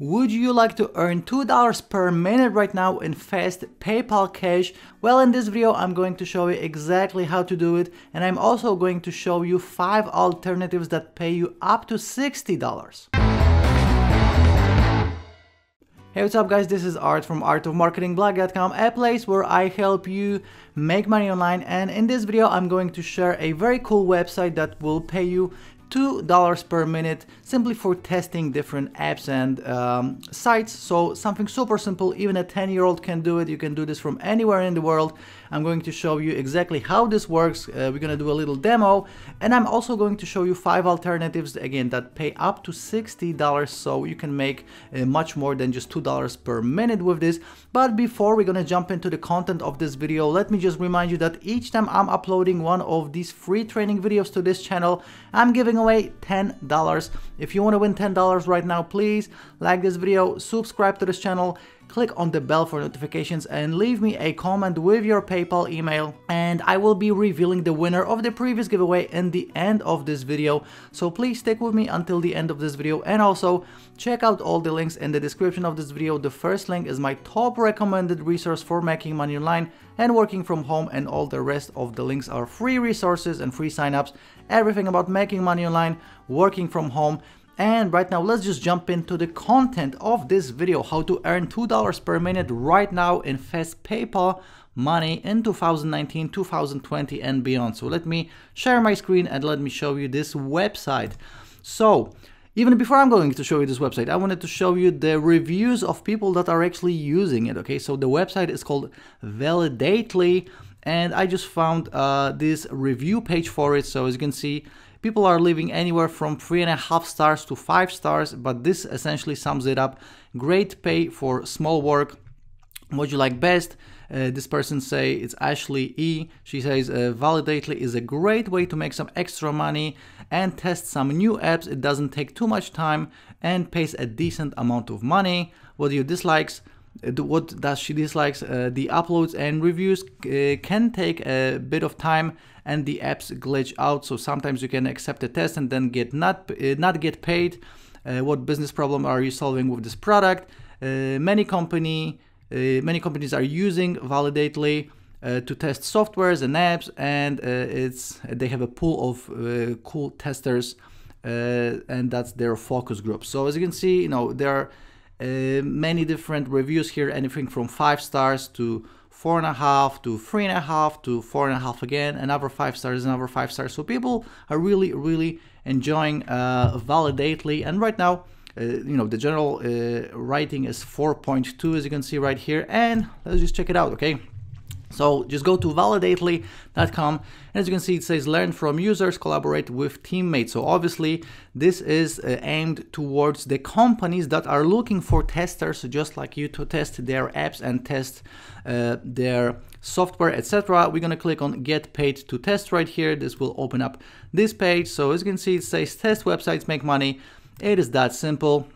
Would you like to earn $2 per minute right now in fast PayPal cash? Well, in this video, I'm going to show you exactly how to do it, and I'm also going to show you 5 alternatives that pay you up to $60. Hey, what's up guys, this is Art from artofmarketingblog.com, a place where I help you make money online, and in this video I'm going to share a very cool website that will pay you $2 per minute simply for testing different apps and sites. So something super simple, even a 10-year-old can do it. You can do this from anywhere in the world. I'm going to show you exactly how this works. We're gonna do a little demo, and I'm also going to show you 5 alternatives again that pay up to $60, so you can make much more than just $2 per minute with this. But before we're gonna jump into the content of this video, let me just remind you that each time I'm uploading one of these free training videos to this channel, I'm giving away $10. If you want to win $10 right now, please like this video, subscribe to this channel, click on the bell for notifications, and leave me a comment with your PayPal email, and I will be revealing the winner of the previous giveaway in the end of this video. So please stick with me until the end of this video, and also check out all the links in the description of this video. The first link is my top recommended resource for making money online and working from home, and all the rest of the links are free resources and free signups, everything about making money online, working from home. And right now, let's just jump into the content of this video, how to earn $2 per minute right now in fast PayPal money in 2019, 2020 and beyond. So let me share my screen and let me show you this website. So even before I'm going to show you this website, I wanted to show you the reviews of people that are actually using it. Okay, so the website is called Validately, and I just found this review page for it. So as you can see, people are leaving anywhere from 3.5 stars to 5 stars, but this essentially sums it up. Great pay for small work. What you like best? This person say, it's Ashley E. She says, Validately is a great way to make some extra money and test some new apps. It doesn't take too much time and pays a decent amount of money. What do you dislikes? What does she dislikes? The uploads and reviews can take a bit of time, and the apps glitch out. So sometimes you can accept a test and then not get paid. What business problem are you solving with this product? Many companies are using Validately to test softwares and apps, and they have a pool of cool testers, and that's their focus group. So as you can see, there are many different reviews here, anything from 5 stars to 4.5 to 3.5 to 4.5 again, another 5 stars, another 5 stars. So people are really enjoying Validately, and right now the general rating is 4.2, as you can see right here, and let's just check it out. Okay, so just go to validately.com, and as you can see, it says learn from users, collaborate with teammates. So obviously this is aimed towards the companies that are looking for testers just like you to test their apps and test their software, etc. We're gonna click on get paid to test right here. This will open up this page. So as you can see, it says test websites, make money. It is that simple.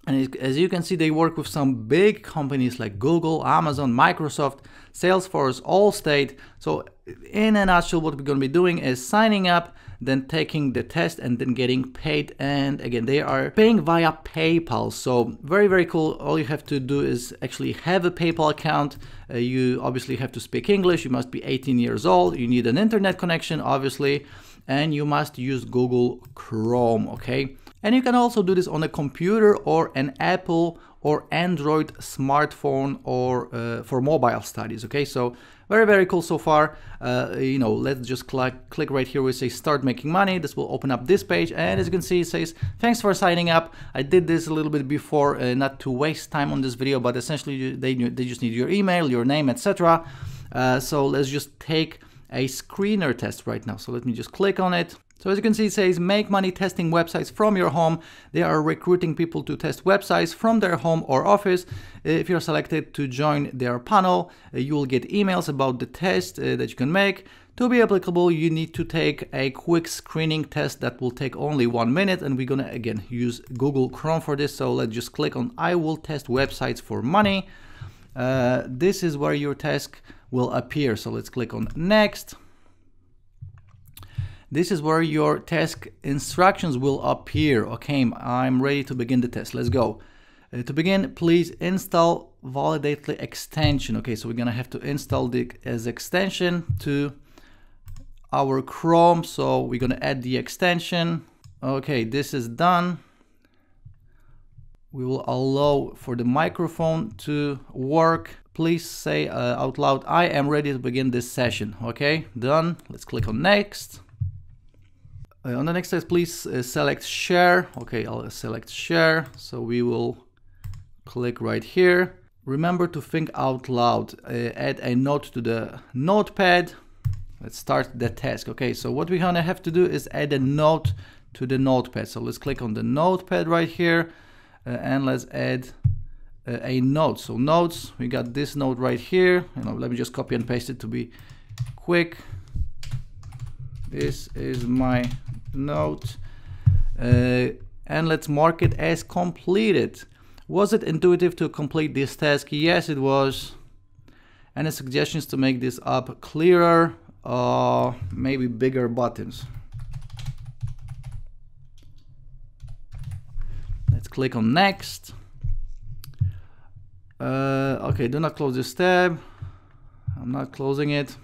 And as you can see, they work with some big companies like Google, Amazon, Microsoft, Salesforce, Allstate. So in a nutshell, what we're going to be doing is signing up, then taking the test, and then getting paid. And again, they are paying via PayPal. So very cool. All you have to do is actually have a PayPal account. You obviously have to speak English. You must be 18 years old. You need an internet connection, obviously, and you must use Google Chrome. Okay. And you can also do this on a computer or an Apple or Android smartphone, or for mobile studies. Okay, so very cool so far. Let's just click right here where it says start making money. This will open up this page, and as you can see, it says thanks for signing up. I did this a little bit before, not to waste time on this video, but essentially they just need your email, your name, etc. So let's just take a screener test right now. So let me just click on it. So as you can see, it says make money testing websites from your home. They are recruiting people to test websites from their home or office. If you're selected to join their panel, you will get emails about the test that you can make. To be applicable, you need to take a quick screening test that will take only 1 minute, and we're gonna again use Google Chrome for this. So let's just click on I will test websites for money. This is where your task will appear. So let's click on next. This is where your task instructions will appear. Okay, I'm ready to begin the test. Let's go. To begin, please install Validately extension. Okay, so we're gonna have to install the as extension to our Chrome. So we're gonna add the extension. Okay, this is done. We will allow for the microphone to work. Please say out loud, I am ready to begin this session. Okay, done. Let's click on next. On the next step, please select share. Okay, I'll select share. So we will click right here. Remember to think out loud. Add a note to the notepad. Let's start the task. Okay, so what we're gonna have to do is add a note to the notepad. So let's click on the notepad right here and let's add a note. So notes, we got this note right here. Let me just copy and paste it to be quick. This is my note, and let's mark it as completed. Was it intuitive to complete this task? Yes, it was. Any suggestions to make this up clearer? Maybe bigger buttons. Let's click on next. Okay, do not close this tab. I'm not closing it.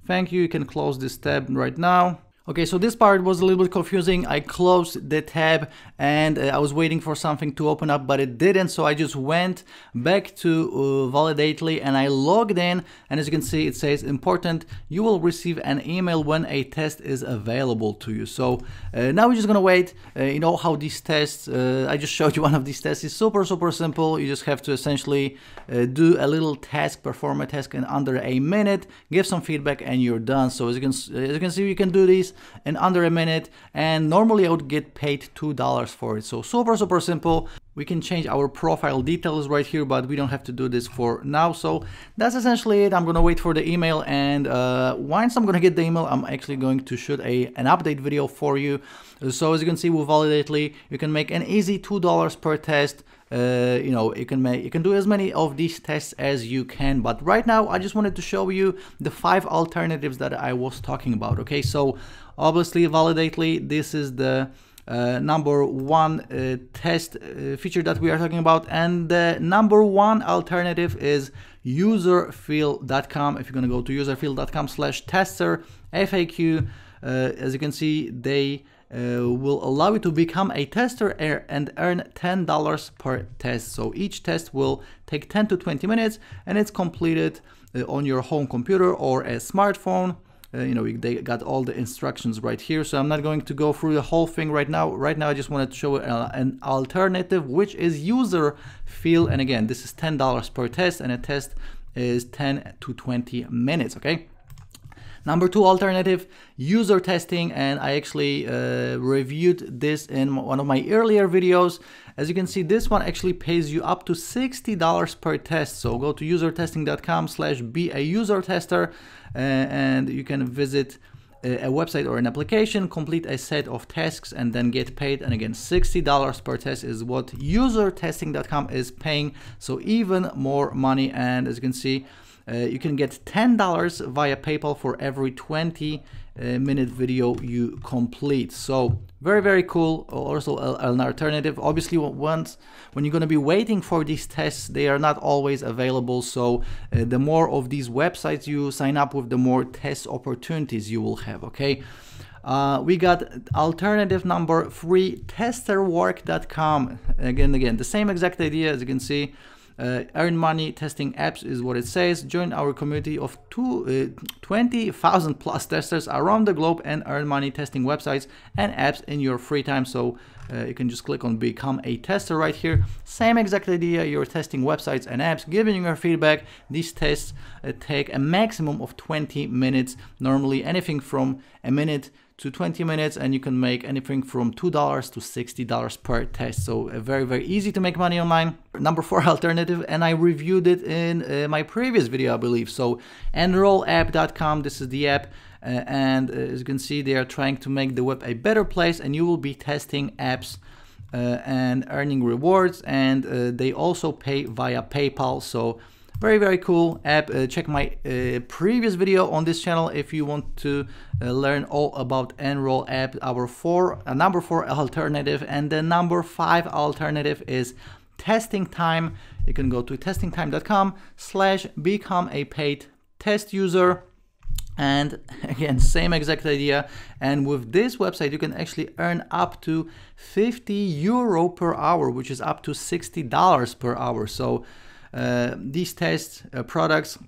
Thank you. You can close this tab right now. Okay, so this part was a little bit confusing. I closed the tab and I was waiting for something to open up, but it didn't. So I just went back to Validately and I logged in. And as you can see, it says important, you will receive an email when a test is available to you. So now we're just gonna wait. You know how these tests, I just showed you one of these tests. It's super simple. You just have to essentially do a little task, perform a task in under a minute, give some feedback and you're done. So as you can see, you can do these in under a minute, and normally I would get paid $2 for it. So super simple. We can change our profile details right here, but we don't have to do this for now. So that's essentially it. I'm gonna wait for the email, and once I'm gonna get the email, I'm actually going to shoot an update video for you. So as you can see with Validately, you can make an easy $2 per test. You can do as many of these tests as you can, but right now I just wanted to show you the 5 alternatives that I was talking about. Okay, so obviously Validately, this is the number one test feature that we are talking about, and the number one alternative is userfill.com. If you're going to go to userfill.com/tester FAQ, as you can see, they will allow you to become a tester and earn $10 per test. So each test will take 10 to 20 minutes and it's completed on your home computer or a smartphone. They got all the instructions right here, so I'm not going to go through the whole thing right now. Right now I just wanted to show an alternative, which is UserFill, and again, this is $10 per test and a test is 10 to 20 minutes. Okay, number 2 alternative, UserTesting, and I actually reviewed this in one of my earlier videos. As you can see, this one actually pays you up to $60 per test. So go to usertesting.com/be-a-user-tester and you can visit a website or an application, complete a set of tasks and then get paid. And again, $60 per test is what usertesting.com is paying, so even more money. And as you can see, you can get $10 via PayPal for every 20-minute video you complete. So very cool. Also an alternative. Obviously, when you're going to be waiting for these tests, they are not always available. So the more of these websites you sign up with, the more test opportunities you will have. Okay. We got alternative number 3, Testerarecalm. Again, the same exact idea. As you can see, earn money testing apps is what it says. Join our community of 20,000 plus testers around the globe and earn money testing websites and apps in your free time. So you can just click on become a tester right here. Same exact idea. You're testing websites and apps, giving your feedback. These tests take a maximum of 20 minutes, normally anything from a minute to 20 minutes, and you can make anything from $2 to $60 per test. So very easy to make money online. Number 4 alternative, and I reviewed it in my previous video, I believe. So EnrollApp.com, this is the app, and as you can see, they are trying to make the web a better place, and you will be testing apps and earning rewards, and they also pay via PayPal. So very cool app. Check my previous video on this channel if you want to learn all about Enroll App, our number 4 alternative. And the number 5 alternative is testing time. You can go to testingtime.com/become a paid test user. And again, same exact idea. And with this website, you can actually earn up to 50 euro per hour, which is up to $60 per hour. So these test products,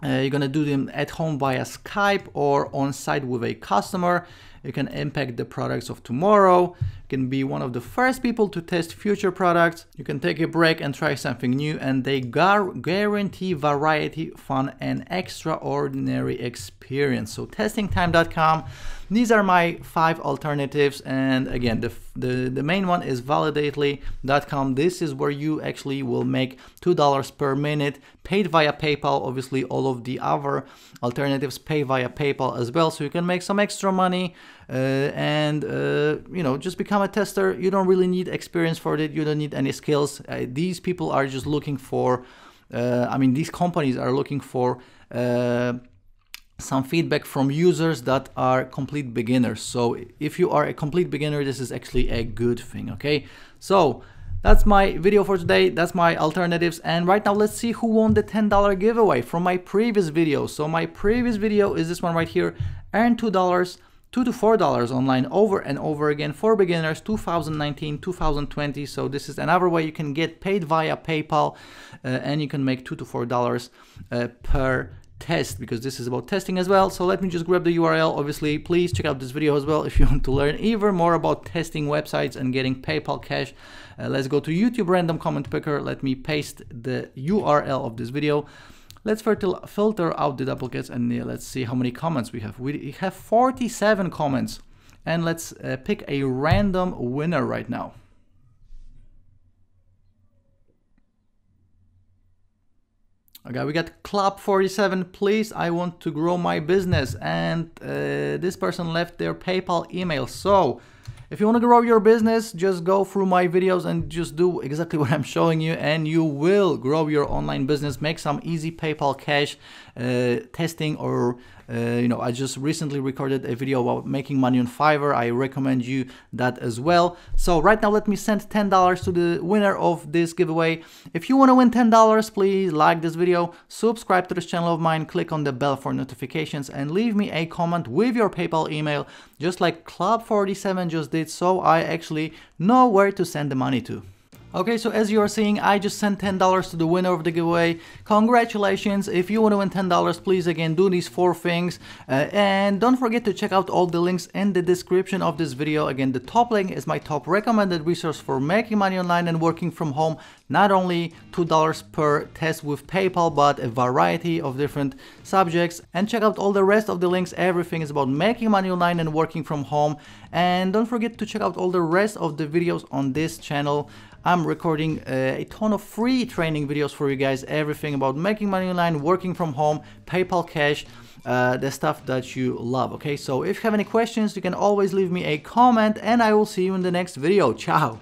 you're gonna do them at home via Skype or on site with a customer. You can impact the products of tomorrow. You can be one of the first people to test future products. You can take a break and try something new, and they guarantee variety, fun, and extraordinary experience. So testingtime.com. These are my 5 alternatives, and again, the main one is validately.com. This is where you actually will make $2 per minute, paid via PayPal. Obviously, all of the other alternatives pay via PayPal as well, so you can make some extra money and you know, just become a tester. You don't really need experience for it. You don't need any skills. These people are just looking for, I mean, these companies are looking for some feedback from users that are complete beginners. So if you are a complete beginner, this is actually a good thing. Okay, so that's my video for today. That's my alternatives. And right now, let's see who won the $10 giveaway from my previous video. So my previous video is this one right here. Earn $2 to $4 online over and over again for beginners, 2019, 2020. So this is another way you can get paid via PayPal, and you can make $2 to $4 per test, because this is about testing as well. So let me just grab the URL. Obviously, please check out this video as well if you want to learn even more about testing websites and getting PayPal cash. Let's go to YouTube random comment picker. Let me paste the URL of this video. Let's filter out the duplicates, and let's see how many comments we have. We have 47 comments, and let's pick a random winner right now. Okay, we got Club 47. Please, I want to grow my business, and this person left their PayPal email. So if you want to grow your business, just go through my videos and just do exactly what I'm showing you, and you will grow your online business, make some easy PayPal cash testing, or you know, I just recently recorded a video about making money on Fiverr. I recommend you that as well. So right now, let me send $10 to the winner of this giveaway. If you want to win $10, please like this video, subscribe to this channel of mine, click on the bell for notifications, and leave me a comment with your PayPal email, just like Club 47 just did, so I actually know where to send the money to. Okay, so as you are seeing, I just sent $10 to the winner of the giveaway. Congratulations. If you want to win $10, please again do these 4 things. And don't forget to check out all the links in the description of this video. Again, the top link is my top recommended resource for making money online and working from home. Not only $2 per test with PayPal, but a variety of different subjects. And check out all the rest of the links. Everything is about making money online and working from home. And don't forget to check out all the rest of the videos on this channel. I'm recording a ton of free training videos for you guys, everything about making money online, working from home, PayPal cash, the stuff that you love. Okay, so if you have any questions, you can always leave me a comment, and I will see you in the next video. Ciao.